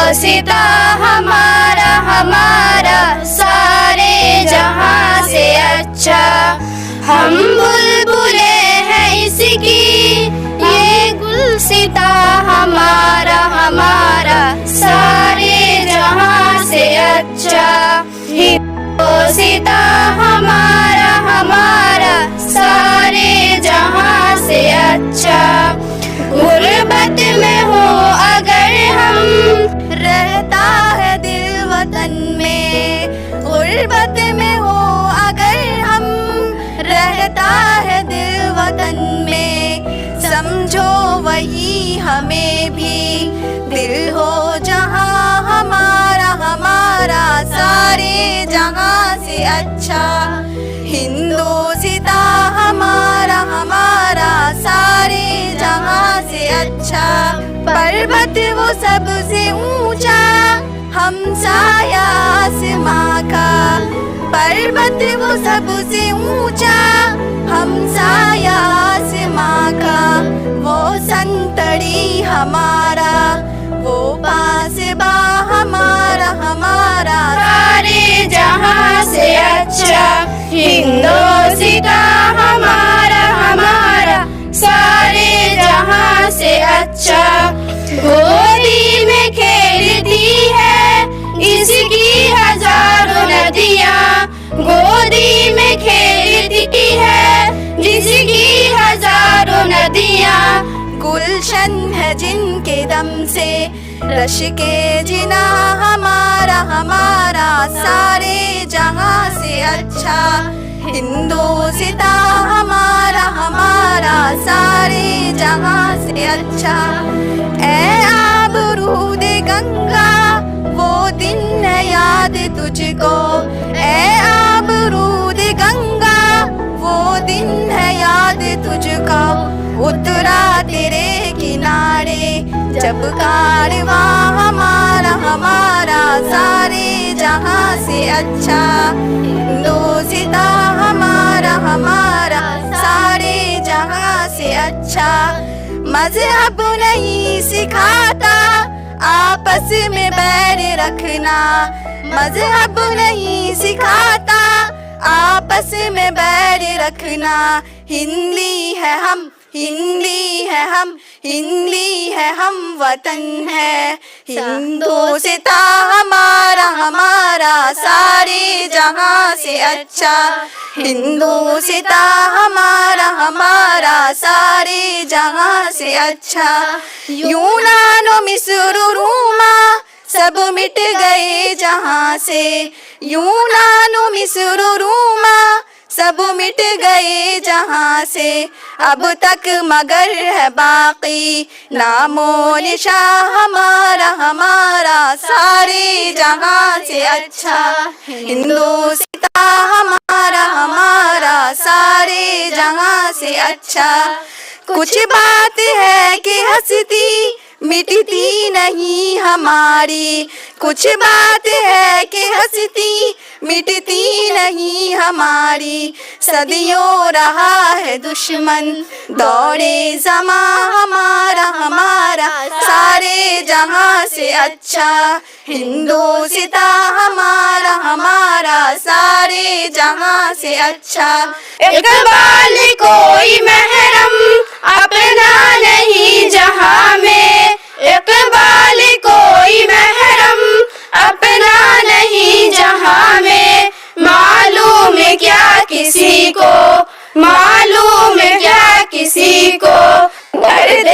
हिंदोसिता हमारा हमारा सारे जहां से अच्छा। हम बुलबुले हैं इसकी ये गुलसिता हमारा हमारा सारे जहां से अच्छा। हिंदोसिता हमारा हमारा सारे जहां से अच्छा। गुर्बत में हो अगर हम रहता है दिल वतन में, गुर्बत में हो अगर हम रहता है दिल वतन में, समझो वही हमें भी दिल हो जहां हमारा हमारा सारे जहां से अच्छा। हिंदोसिता हमारा हमारा सारे जहां से अच्छा। पर्वत वो सबसे ऊंचा हमसाया आसमां का, पर्वत वो सबसे ऊंचा हमसाया आसमां का। वो संतड़ी हमारा वो पासबा हमारा हमारा सारे जहां से अच्छा। हिंदोसिता हमारा हमारा सारे जहां से अच्छा। गोदी में खेलती है इसकी हजारों नदियां, गोदी में खेलती है जिसकी हजारों नदियां। गुलशन है जिनके दम से रश के जिना हमारा हमारा सारे जहां से अच्छा। हिंदोसिता हमारा हमारा सारे जहां से अच्छा। ऐ आबरूद गंगा वो दिन है याद तुझको, ऐ आबरूद गंगा वो दिन है याद तुझको। उतरा तेरे किनारे जब कारवां हमारा हमारा सारे जहां से अच्छा। हिंदोसिता हमारा हमारा सारे जहां से अच्छा। मज़हब नहीं सिखाता आपस में बैर रखना, मज़हब नहीं सिखाता आपस में बैर रखना। हिंदी है हम हिंदी है हम हिंदी है हम वतन है। हिंदोसिता हमारा हमारा सारे जहां से अच्छा। हिंदोसिता हमारा हमारा सारे जहां से अच्छा। यूनान मिस्र रोमा सब मिट गए जहां से, यूनान मिस्र रोमा सब मिट गए जहां से। अब तक मगर है बाकी नामो निशा हमारा हमारा सारे जहां से अच्छा। हिंदोसिता हमारा हमारा सारे जहां से अच्छा। कुछ बात है कि हंसती मिटती नहीं हमारी, कुछ बात है कि हंसती मिटती नहीं हमारी। सदियों रहा है दुश्मन दौरे ज़मा हमारा हमारा सारे जहां से अच्छा। हिंदोसिता हमारा हमारा सारे जहां से अच्छा। इकबाल कोई महरम अपना नहीं जहां में, इकबाल कोई महरम अपना नहीं जहां में। मालूम है क्या किसी को, मालूम है क्या किसी को, दर्द